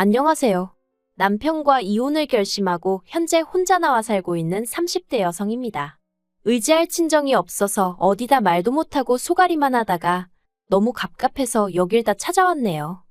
안녕하세요. 남편과 이혼을 결심하고 현재 혼자 나와 살고 있는 30대 여성입니다. 의지할 친정이 없어서 어디다 말도 못하고 소갈이만 하다가 너무 갑갑해서 여길 다 찾아왔네요.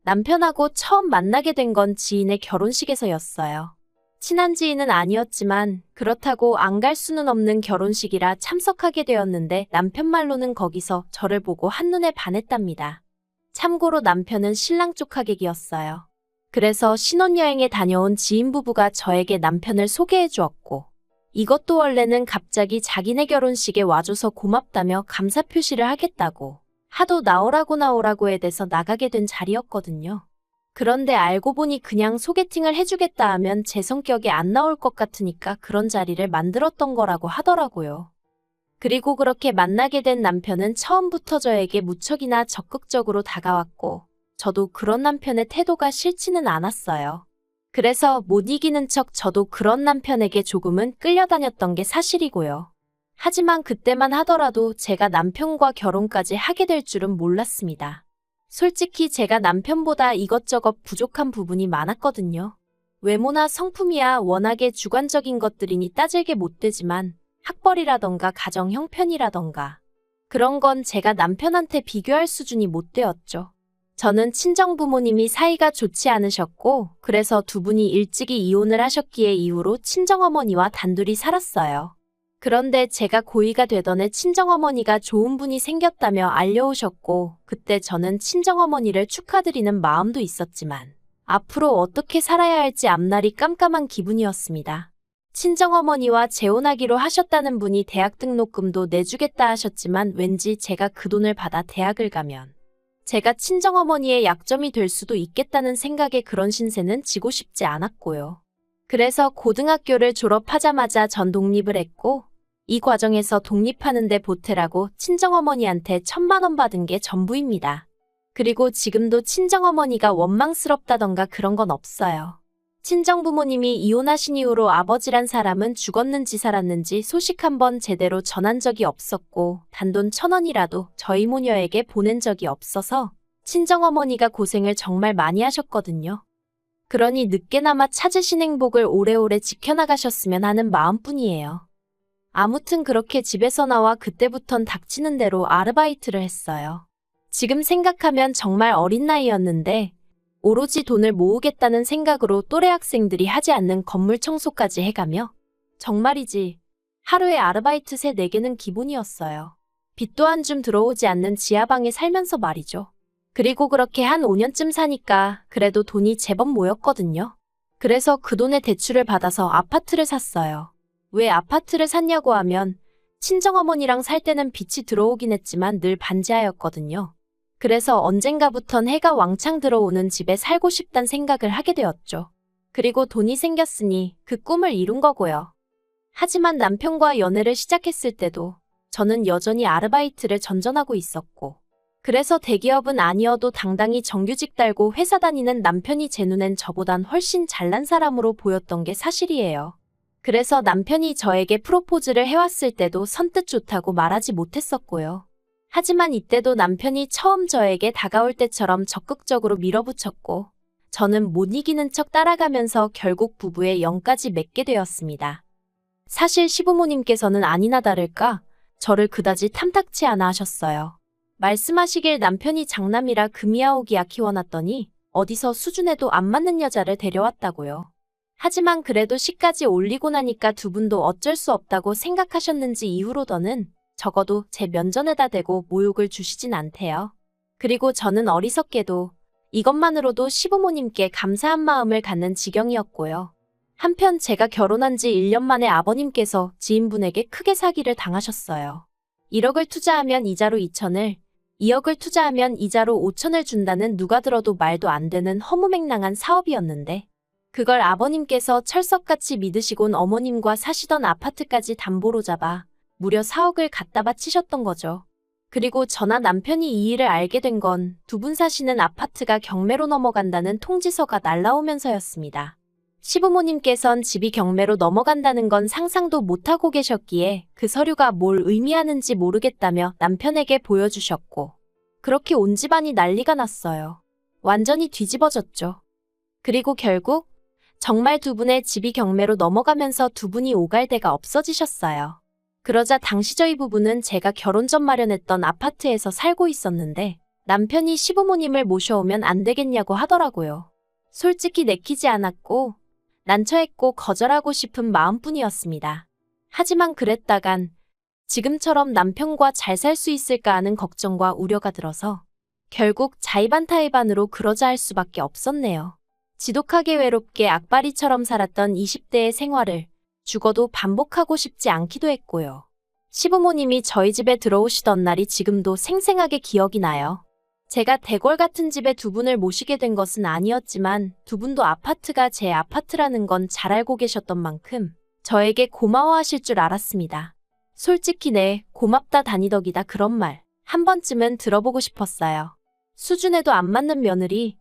남편하고 처음 만나게 된 건 지인의 결혼식에서였어요. 친한 지인은 아니었지만 그렇다고 안 갈 수는 없는 결혼식이라 참석하게 되었는데 남편 말로는 거기서 저를 보고 한눈에 반했답니다. 참고로 남편은 신랑 쪽 하객이었어요. 그래서 신혼여행에 다녀온 지인 부부가 저에게 남편을 소개해 주었고, 이것도 원래는 갑자기 자기네 결혼식에 와줘서 고맙다며 감사 표시를 하겠다고 하도 나오라고 해대서 나가게 된 자리였거든요. 그런데 알고 보니 그냥 소개팅을 해주겠다 하면 제 성격에 안 나올 것 같으니까 그런 자리를 만들었던 거라고 하더라고요. 그리고 그렇게 만나게 된 남편은 처음부터 저에게 무척이나 적극적으로 다가왔고, 저도 그런 남편의 태도가 싫지는 않았어요. 그래서 못 이기는 척 저도 그런 남편에게 조금은 끌려다녔던 게 사실이고요. 하지만 그때만 하더라도 제가 남편과 결혼까지 하게 될 줄은 몰랐습니다. 솔직히 제가 남편보다 이것저것 부족한 부분이 많았거든요. 외모나 성품이야 워낙에 주관적인 것들이니 따질게 못 되지만 학벌이라던가 가정 형편이라던가 그런 건 제가 남편한테 비교할 수준이 못 되었죠. 저는 친정부모님이 사이가 좋지 않으셨고 그래서 두 분이 일찍이 이혼을 하셨기에 이후로 친정어머니와 단둘이 살았어요. 그런데 제가 고2가 되던 해 친정어머니가 좋은 분이 생겼다며 알려오셨고 그때 저는 친정어머니를 축하드리는 마음도 있었지만 앞으로 어떻게 살아야 할지 앞날이 깜깜한 기분이었습니다. 친정어머니와 재혼하기로 하셨다는 분이 대학 등록금도 내주겠다 하셨지만 왠지 제가 그 돈을 받아 대학을 가면 제가 친정어머니의 약점이 될 수도 있겠다는 생각에 그런 신세는 지고 싶지 않았고요. 그래서 고등학교를 졸업하자마자 전 독립을 했고 이 과정에서 독립하는 데 보태라고 친정어머니한테 1,000만 원 받은 게 전부입니다. 그리고 지금도 친정어머니가 원망스럽다던가 그런 건 없어요. 친정부모님이 이혼하신 이후로 아버지란 사람은 죽었는지 살았는지 소식 한번 제대로 전한 적이 없었고 단돈 1,000원이라도 저희 모녀에게 보낸 적이 없어서 친정어머니가 고생을 정말 많이 하셨거든요. 그러니 늦게나마 찾으신 행복을 오래오래 지켜나가셨으면 하는 마음뿐이에요. 아무튼 그렇게 집에서 나와 그때부턴 닥치는 대로 아르바이트를 했어요. 지금 생각하면 정말 어린 나이였는데 오로지 돈을 모으겠다는 생각으로 또래 학생들이 하지 않는 건물 청소까지 해가며 정말이지 하루에 아르바이트 3, 4개는 기본이었어요. 빚도 한 줌 들어오지 않는 지하방에 살면서 말이죠. 그리고 그렇게 한 5년쯤 사니까 그래도 돈이 제법 모였거든요. 그래서 그 돈에 대출을 받아서 아파트를 샀어요. 왜 아파트를 샀냐고 하면 친정어머니랑 살 때는 빚이 들어오긴 했지만 늘 반지하였거든요. 그래서 언젠가부턴 해가 왕창 들어오는 집에 살고 싶단 생각을 하게 되었죠. 그리고 돈이 생겼으니 그 꿈을 이룬 거고요. 하지만 남편과 연애를 시작했을 때도 저는 여전히 아르바이트를 전전하고 있었고 그래서 대기업은 아니어도 당당히 정규직 달고 회사 다니는 남편이 제 눈엔 저보단 훨씬 잘난 사람으로 보였던 게 사실이에요. 그래서 남편이 저에게 프로포즈를 해왔을 때도 선뜻 좋다고 말하지 못했었고요. 하지만 이때도 남편이 처음 저에게 다가올 때처럼 적극적으로 밀어붙였고 저는 못 이기는 척 따라가면서 결국 부부의 영까지 맺게 되었습니다. 사실 시부모님께서는 아니나 다를까 저를 그다지 탐탁치 않아 하셨어요. 말씀하시길 남편이 장남이라 금이아오기야 키워놨더니 어디서 수준에도 안 맞는 여자를 데려왔다고요. 하지만 그래도 시까지 올리고 나니까 두 분도 어쩔 수 없다고 생각하셨는지 이후로더는 적어도 제 면전에다 대고 모욕을 주시진 않대요. 그리고 저는 어리석게도 이것만으로도 시부모님께 감사한 마음을 갖는 지경이었고요. 한편 제가 결혼한 지 1년 만에 아버님께서 지인분에게 크게 사기를 당하셨어요. 1억을 투자하면 이자로 2천을, 2억을 투자하면 이자로 5천을 준다는 누가 들어도 말도 안 되는 허무맹랑한 사업이었는데 그걸 아버님께서 철석같이 믿으시곤 어머님과 사시던 아파트까지 담보로 잡아 무려 4억을 갖다 바치셨던 거죠. 그리고 저나 남편이 이 일을 알게 된 건 두 분 사시는 아파트가 경매로 넘어간다는 통지서가 날라오면서였습니다. 시부모님께선 집이 경매로 넘어간다는 건 상상도 못하고 계셨기에 그 서류가 뭘 의미하는지 모르겠다며 남편에게 보여주셨고 그렇게 온 집안이 난리가 났어요. 완전히 뒤집어졌죠. 그리고 결국 정말 두 분의 집이 경매로 넘어가면서 두 분이 오갈 데가 없어지셨어요. 그러자 당시 저희 부부는 제가 결혼 전 마련했던 아파트에서 살고 있었는데 남편이 시부모님을 모셔오면 안 되겠냐고 하더라고요. 솔직히 내키지 않았고 난처했고 거절하고 싶은 마음뿐이었습니다. 하지만 그랬다간 지금처럼 남편과 잘 살 수 있을까 하는 걱정과 우려가 들어서 결국 자의반타의반으로 그러자 할 수밖에 없었네요. 지독하게 외롭게 악바리처럼 살았던 20대의 생활을 죽어도 반복하고 싶지 않기도 했고요. 시부모님이 저희 집에 들어오시던 날이 지금도 생생하게 기억이 나요. 제가 대궐 같은 집에 두 분을 모시게 된 것은 아니었지만 두 분도 아파트가 제 아파트라는 건 잘 알고 계셨던 만큼 저에게 고마워하실 줄 알았습니다. 솔직히 네, 고맙다 다니덕이다 그런 말 한 번쯤은 들어보고 싶었어요. 수준에도 안 맞는 며느리,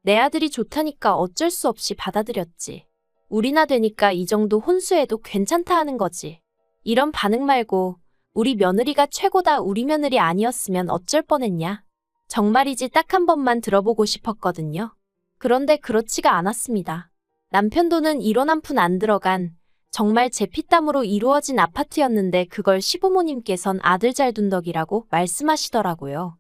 내 아들이 좋다니까 어쩔 수 없이 받아들였지. 우리나 되니까 이 정도 혼수해도 괜찮다 하는 거지. 이런 반응 말고 우리 며느리가 최고다 우리 며느리 아니었으면 어쩔 뻔했냐. 정말이지 딱 한 번만 들어보고 싶었거든요. 그런데 그렇지가 않았습니다. 남편 돈은 1원 한 푼 안 들어간 정말 제 피땀으로 이루어진 아파트였는데 그걸 시부모님께선 아들 잘 둔 덕이라고 말씀하시더라고요.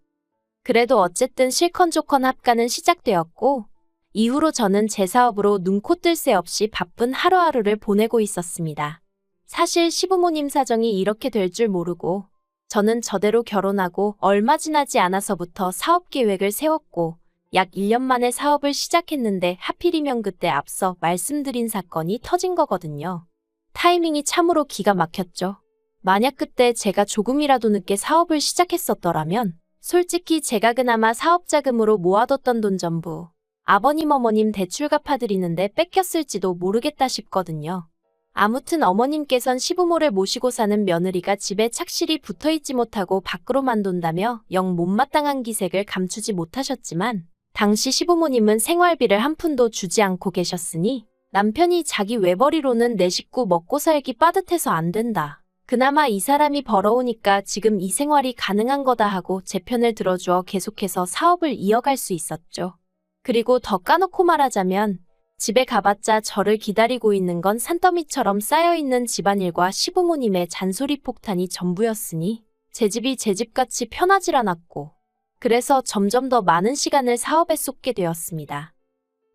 그래도 어쨌든 실컷조건 합가는 시작되었고 이후로 저는 제 사업으로 눈코 뜰 새 없이 바쁜 하루하루를 보내고 있었습니다. 사실 시부모님 사정이 이렇게 될 줄 모르고 저는 저대로 결혼하고 얼마 지나지 않아서부터 사업 계획을 세웠고 약 1년 만에 사업을 시작했는데 하필이면 그때 앞서 말씀드린 사건이 터진 거거든요. 타이밍이 참으로 기가 막혔죠. 만약 그때 제가 조금이라도 늦게 사업을 시작했었더라면 솔직히 제가 그나마 사업 자금으로 모아뒀던 돈 전부 아버님 어머님 대출 갚아드리는데 뺏겼을지도 모르겠다 싶거든요. 아무튼 어머님께선 시부모를 모시고 사는 며느리가 집에 착실히 붙어있지 못하고 밖으로만 돈다며 영 못마땅한 기색을 감추지 못하셨지만 당시 시부모님은 생활비를 한 푼도 주지 않고 계셨으니 남편이 자기 외벌이로는 내 식구 먹고 살기 빠듯해서 안 된다. 그나마 이 사람이 벌어오니까 지금 이 생활이 가능한 거다 하고 제 편을 들어주어 계속해서 사업을 이어갈 수 있었죠. 그리고 더 까놓고 말하자면 집에 가봤자 저를 기다리고 있는 건 산더미처럼 쌓여있는 집안일과 시부모님의 잔소리 폭탄이 전부였으니 제 집이 제 집같이 편하질 않았고 그래서 점점 더 많은 시간을 사업에 쏟게 되었습니다.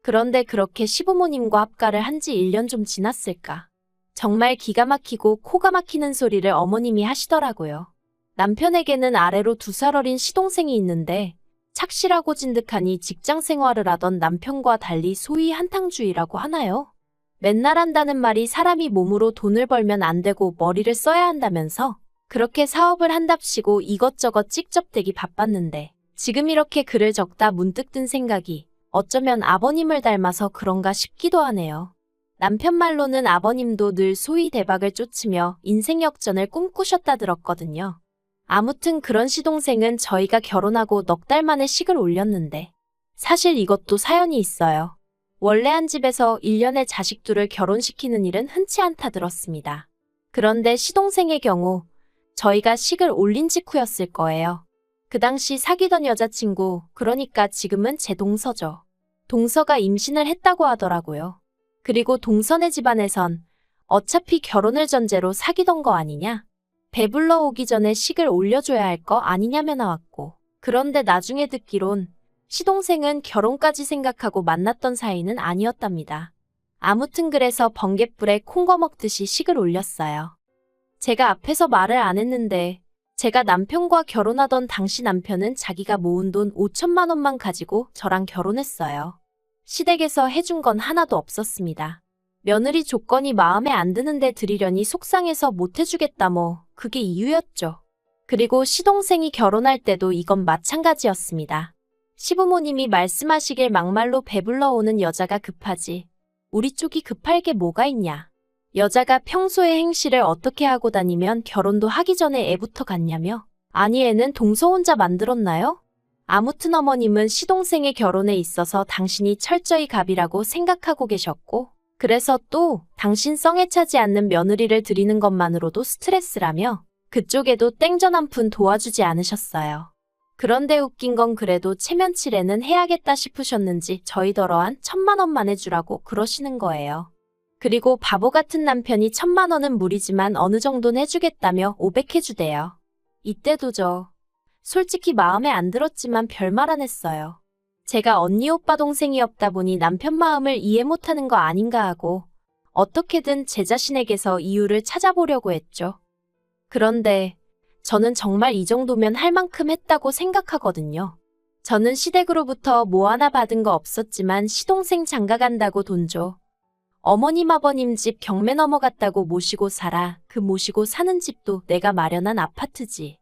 그런데 그렇게 시부모님과 합가를 한 지 1년 좀 지났을까. 정말 기가 막히고 코가 막히는 소리를 어머님이 하시더라고요. 남편에게는 아래로 2살 어린 시동생이 있는데 착실하고 진득하니 직장 생활을 하던 남편과 달리 소위 한탕주의라고 하나요? 맨날 한다는 말이 사람이 몸으로 돈을 벌면 안 되고 머리를 써야 한다면서 그렇게 사업을 한답시고 이것저것 찍접대기 바빴는데 지금 이렇게 글을 적다 문득 든 생각이 어쩌면 아버님을 닮아서 그런가 싶기도 하네요. 남편 말로는 아버님도 늘 소위 대박을 쫓으며 인생 역전을 꿈꾸셨다 들었거든요. 아무튼 그런 시동생은 저희가 결혼하고 넉 달 만에 식을 올렸는데 사실 이것도 사연이 있어요. 원래 한 집에서 1년에 자식 둘을 결혼시키는 일은 흔치 않다 들었습니다. 그런데 시동생의 경우 저희가 식을 올린 직후였을 거예요. 그 당시 사귀던 여자친구, 그러니까 지금은 제 동서죠. 동서가 임신을 했다고 하더라고요. 그리고 동서네 집안에선 어차피 결혼을 전제로 사귀던 거 아니냐? 배불러 오기 전에 식을 올려줘야 할 거 아니냐며 나왔고 그런데 나중에 듣기론 시동생은 결혼까지 생각하고 만났던 사이는 아니었답니다. 아무튼 그래서 번갯불에 콩거 먹듯이 식을 올렸어요. 제가 앞에서 말을 안 했는데 제가 남편과 결혼하던 당시 남편은 자기가 모은 돈 5천만 원만 가지고 저랑 결혼했어요. 시댁에서 해준 건 하나도 없었습니다. 며느리 조건이 마음에 안 드는데 드리려니 속상해서 못 해주겠다 뭐 그게 이유였죠. 그리고 시동생이 결혼할 때도 이건 마찬가지였습니다. 시부모님이 말씀하시길 막말로 배불러 오는 여자가 급하지 우리 쪽이 급할 게 뭐가 있냐. 여자가 평소에 행실을 어떻게 하고 다니면 결혼도 하기 전에 애부터 갔냐며. 아니 애는 동서 혼자 만들었나요? 아무튼 어머님은 시동생의 결혼에 있어서 당신이 철저히 갑이라고 생각하고 계셨고 그래서 또 당신 성에 차지 않는 며느리를 드리는 것만으로도 스트레스라며 그쪽에도 땡전 한 푼 도와주지 않으셨어요. 그런데 웃긴 건 그래도 체면치레는 해야겠다 싶으셨는지 저희더러 한 1,000만 원만 해주라고 그러시는 거예요. 그리고 바보 같은 남편이 1,000만 원은 무리지만 어느 정도는 해주겠다며 500 해주대요. 이때도 솔직히 마음에 안 들었지만 별말 안 했어요. 제가 언니 오빠 동생이 없다 보니 남편 마음을 이해 못하는 거 아닌가 하고 어떻게든 제 자신에게서 이유를 찾아보려고 했죠. 그런데 저는 정말 이 정도면 할 만큼 했다고 생각하거든요. 저는 시댁으로부터 뭐 하나 받은 거 없었지만 시동생 장가 간다고 돈 줘. 어머님 아버님 집 경매 넘어갔다고 모시고 살아. 그 모시고 사는 집도 내가 마련한 아파트지.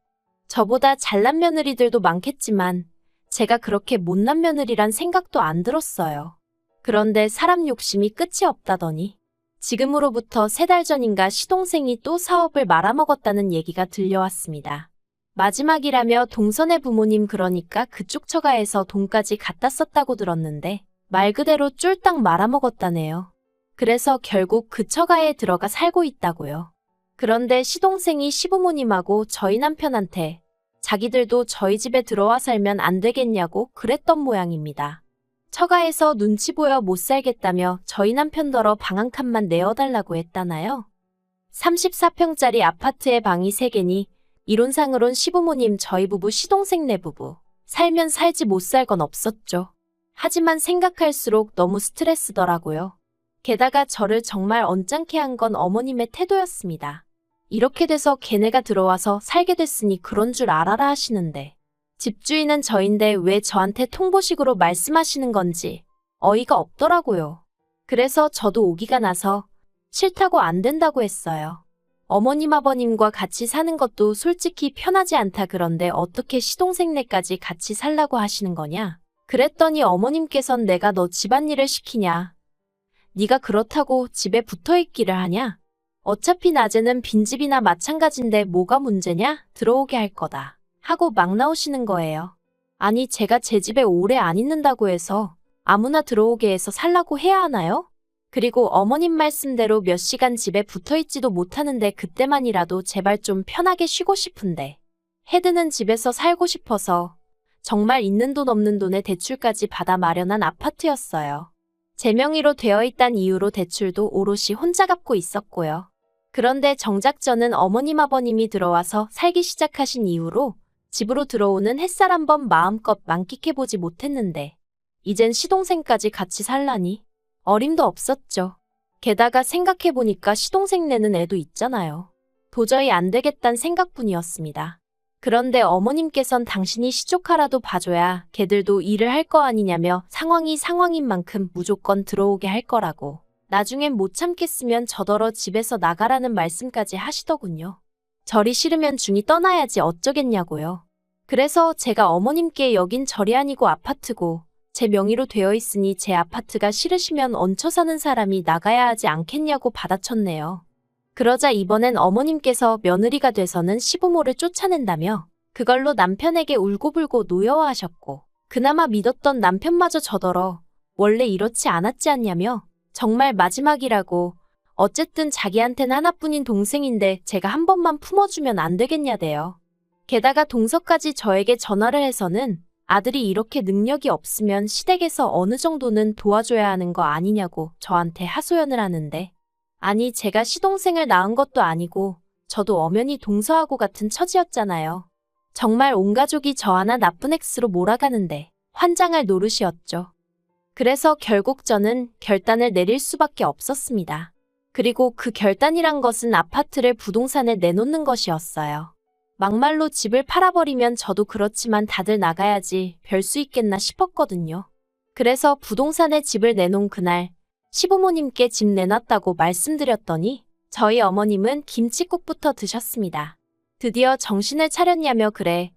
저보다 잘난 며느리들도 많겠지만 제가 그렇게 못난 며느리란 생각도 안 들었어요. 그런데 사람 욕심이 끝이 없다더니 지금으로부터 3달 전인가 시동생이 또 사업을 말아먹었다는 얘기가 들려왔습니다. 마지막이라며 동선의 부모님 그러니까 그쪽 처가에서 돈까지 갖다 썼다고 들었는데 말 그대로 쫄딱 말아먹었다네요. 그래서 결국 그 처가에 들어가 살고 있다고요. 그런데 시동생이 시부모님하고 저희 남편한테 자기들도 저희 집에 들어와 살면 안 되겠냐고 그랬던 모양입니다. 처가에서 눈치 보여 못 살겠다며 저희 남편더러 방 한 칸만 내어달라고 했다나요? 34평짜리 아파트에 방이 3개니 이론상으론 시부모님 저희 부부 시동생 네 부부 살면 살지 못 살 건 없었죠. 하지만 생각할수록 너무 스트레스더라고요. 게다가 저를 정말 언짢게 한 건 어머님의 태도였습니다. 이렇게 돼서 걔네가 들어와서 살게 됐으니 그런 줄 알아라 하시는데 집주인은 저인데 왜 저한테 통보식으로 말씀하시는 건지 어이가 없더라고요. 그래서 저도 오기가 나서 싫다고 안 된다고 했어요. 어머님 아버님과 같이 사는 것도 솔직히 편하지 않다. 그런데 어떻게 시동생네까지 같이 살라고 하시는 거냐? 그랬더니 어머님께선 내가 너 집안일을 시키냐? 네가 그렇다고 집에 붙어있기를 하냐? 어차피 낮에는 빈집이나 마찬가지인데 뭐가 문제냐? 들어오게 할 거다. 하고 막 나오시는 거예요. 아니 제가 제 집에 오래 안 있는다고 해서 아무나 들어오게 해서 살라고 해야 하나요? 그리고 어머님 말씀대로 몇 시간 집에 붙어있지도 못하는데 그때만이라도 제발 좀 편하게 쉬고 싶은데 해드는 집에서 살고 싶어서 정말 있는 돈 없는 돈에 대출까지 받아 마련한 아파트였어요. 제 명의로 되어 있단 이유로 대출도 오롯이 혼자 갚고 있었고요. 그런데 정작 저는 어머님 아버님이 들어와서 살기 시작하신 이후로 집으로 들어오는 햇살 한번 마음껏 만끽해보지 못했는데 이젠 시동생까지 같이 살라니 어림도 없었죠. 게다가 생각해보니까 시동생네는 애도 있잖아요. 도저히 안 되겠단 생각뿐이었습니다. 그런데 어머님께선 당신이 시조카라도 봐줘야 걔들도 일을 할 거 아니냐며 상황인 만큼 무조건 들어오게 할 거라고. 나중엔 못 참겠으면 저더러 집에서 나가라는 말씀까지 하시더군요. 절이 싫으면 중이 떠나야지 어쩌겠냐고요. 그래서 제가 어머님께 여긴 절이 아니고 아파트고 제 명의로 되어 있으니 제 아파트가 싫으시면 얹혀 사는 사람이 나가야 하지 않겠냐고 받아쳤네요. 그러자 이번엔 어머님께서 며느리가 돼서는 시부모를 쫓아낸다며 그걸로 남편에게 울고불고 노여워하셨고 그나마 믿었던 남편마저 저더러 원래 이렇지 않았지 않냐며 정말 마지막이라고 어쨌든 자기한텐 하나뿐인 동생인데 제가 한 번만 품어주면 안 되겠냐대요. 게다가 동서까지 저에게 전화를 해서는 아들이 이렇게 능력이 없으면 시댁에서 어느 정도는 도와줘야 하는 거 아니냐고 저한테 하소연을 하는데 아니 제가 시동생을 낳은 것도 아니고 저도 엄연히 동서하고 같은 처지였잖아요. 정말 온 가족이 저 하나 나쁜 X로 몰아가는데 환장할 노릇이었죠. 그래서 결국 저는 결단을 내릴 수밖에 없었습니다. 그리고 그 결단이란 것은 아파트를 부동산에 내놓는 것이었어요. 막말로 집을 팔아버리면 저도 그렇지만 다들 나가야지 별 수 있겠나 싶었거든요. 그래서 부동산에 집을 내놓은 그날 시부모님께 집 내놨다고 말씀드렸더니 저희 어머님은 김칫국부터 드셨습니다. 드디어 정신을 차렸냐며 그래.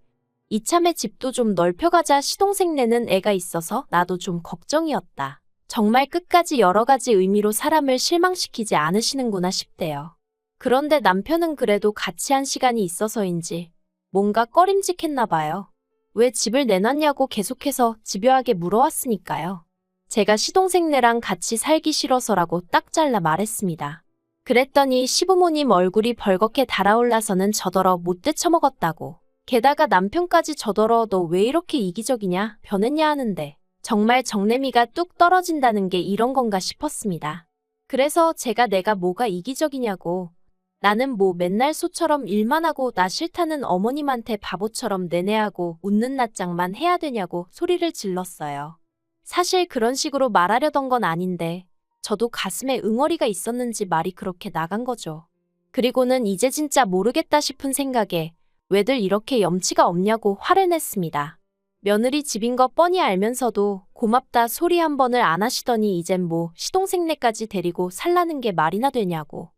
이참에 집도 좀 넓혀가자. 시동생네는 애가 있어서 나도 좀 걱정이었다. 정말 끝까지 여러 가지 의미로 사람을 실망시키지 않으시는구나 싶대요. 그런데 남편은 그래도 같이 한 시간이 있어서인지 뭔가 꺼림직했나 봐요. 왜 집을 내놨냐고 계속해서 집요하게 물어왔으니까요. 제가 시동생네랑 같이 살기 싫어서라고 딱 잘라 말했습니다. 그랬더니 시부모님 얼굴이 벌겋게 달아올라서는 저더러 못돼 처먹었다고 게다가 남편까지 저더러 너 왜 이렇게 이기적이냐, 변했냐 하는데 정말 정내미가 뚝 떨어진다는 게 이런 건가 싶었습니다. 그래서 제가 내가 뭐가 이기적이냐고, 나는 뭐 맨날 소처럼 일만 하고 나 싫다는 어머님한테 바보처럼 내내하고 웃는 낯장만 해야 되냐고 소리를 질렀어요. 사실 그런 식으로 말하려던 건 아닌데 저도 가슴에 응어리가 있었는지 말이 그렇게 나간 거죠. 그리고는 이제 진짜 모르겠다 싶은 생각에 왜들 이렇게 염치가 없냐고 화를 냈습니다. 며느리 집인 거 뻔히 알면서도 고맙다 소리 한 번을 안 하시더니 이젠 뭐 시동생네까지 데리고 살라는 게 말이나 되냐고.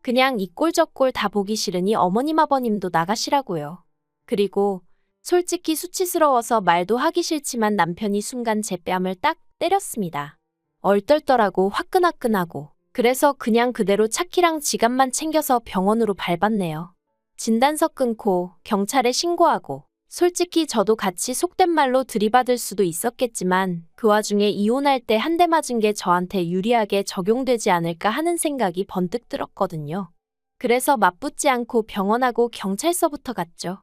그냥 이 꼴 저 꼴 다 보기 싫으니 어머님 아버님도 나가시라고요. 그리고 솔직히 수치스러워서 말도 하기 싫지만 남편이 순간 제 뺨을 딱 때렸습니다. 얼떨떨하고 화끈화끈하고. 그래서 그냥 그대로 차키랑 지갑만 챙겨서 병원으로 밟았네요. 진단서 끊고 경찰에 신고하고. 솔직히 저도 같이 속된 말로 들이받을 수도 있었겠지만 그 와중에 이혼할 때 한 대 맞은 게 저한테 유리하게 적용되지 않을까 하는 생각이 번뜩 들었거든요. 그래서 맞붙지 않고 병원하고 경찰서부터 갔죠.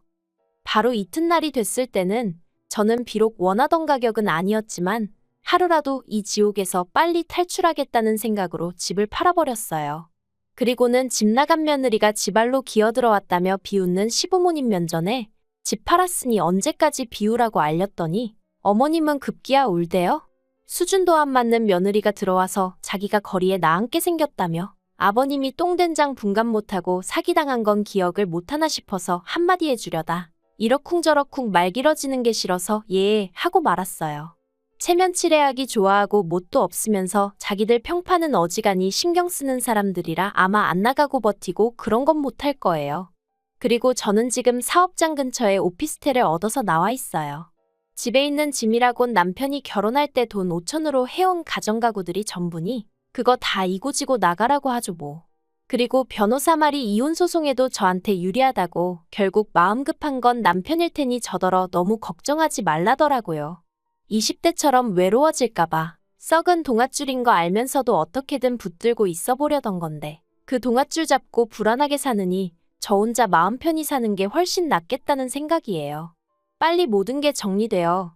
바로 이튿날이 됐을 때는 저는 비록 원하던 가격은 아니었지만 하루라도 이 지옥에서 빨리 탈출하겠다는 생각으로 집을 팔아버렸어요. 그리고는 집 나간 며느리가 집 안로 기어들어왔다며 비웃는 시부모님 면전에 집 팔았으니 언제까지 비우라고 알렸더니 어머님은 급기야 울대요. 수준도 안 맞는 며느리가 들어와서 자기가 거리에 나앉게 생겼다며 아버님이 똥된장 분간 못하고 사기당한 건 기억을 못하나 싶어서 한마디 해주려다 이러쿵저러쿵 말 길어지는 게 싫어서 예 하고 말았어요. 체면치레하기 좋아하고 뭣도 없으면서 자기들 평판은 어지간히 신경 쓰는 사람들이라 아마 안 나가고 버티고 그런 건 못할 거예요. 그리고 저는 지금 사업장 근처에 오피스텔을 얻어서 나와 있어요. 집에 있는 짐이라곤 남편이 결혼할 때 돈 5천으로 해온 가정가구들이 전부니 그거 다 이고지고 나가라고 하죠 뭐. 그리고 변호사 말이 이혼 소송에도 저한테 유리하다고 결국 마음 급한 건 남편일 테니 저더러 너무 걱정하지 말라더라고요. 20대처럼 외로워질까봐 썩은 동아줄인 거 알면서도 어떻게든 붙들고 있어 보려던 건데 그 동아줄 잡고 불안하게 사느니 저 혼자 마음 편히 사는 게 훨씬 낫겠다는 생각이에요. 빨리 모든 게 정리되어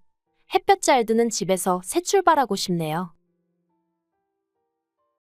햇볕 잘 드는 집에서 새 출발하고 싶네요.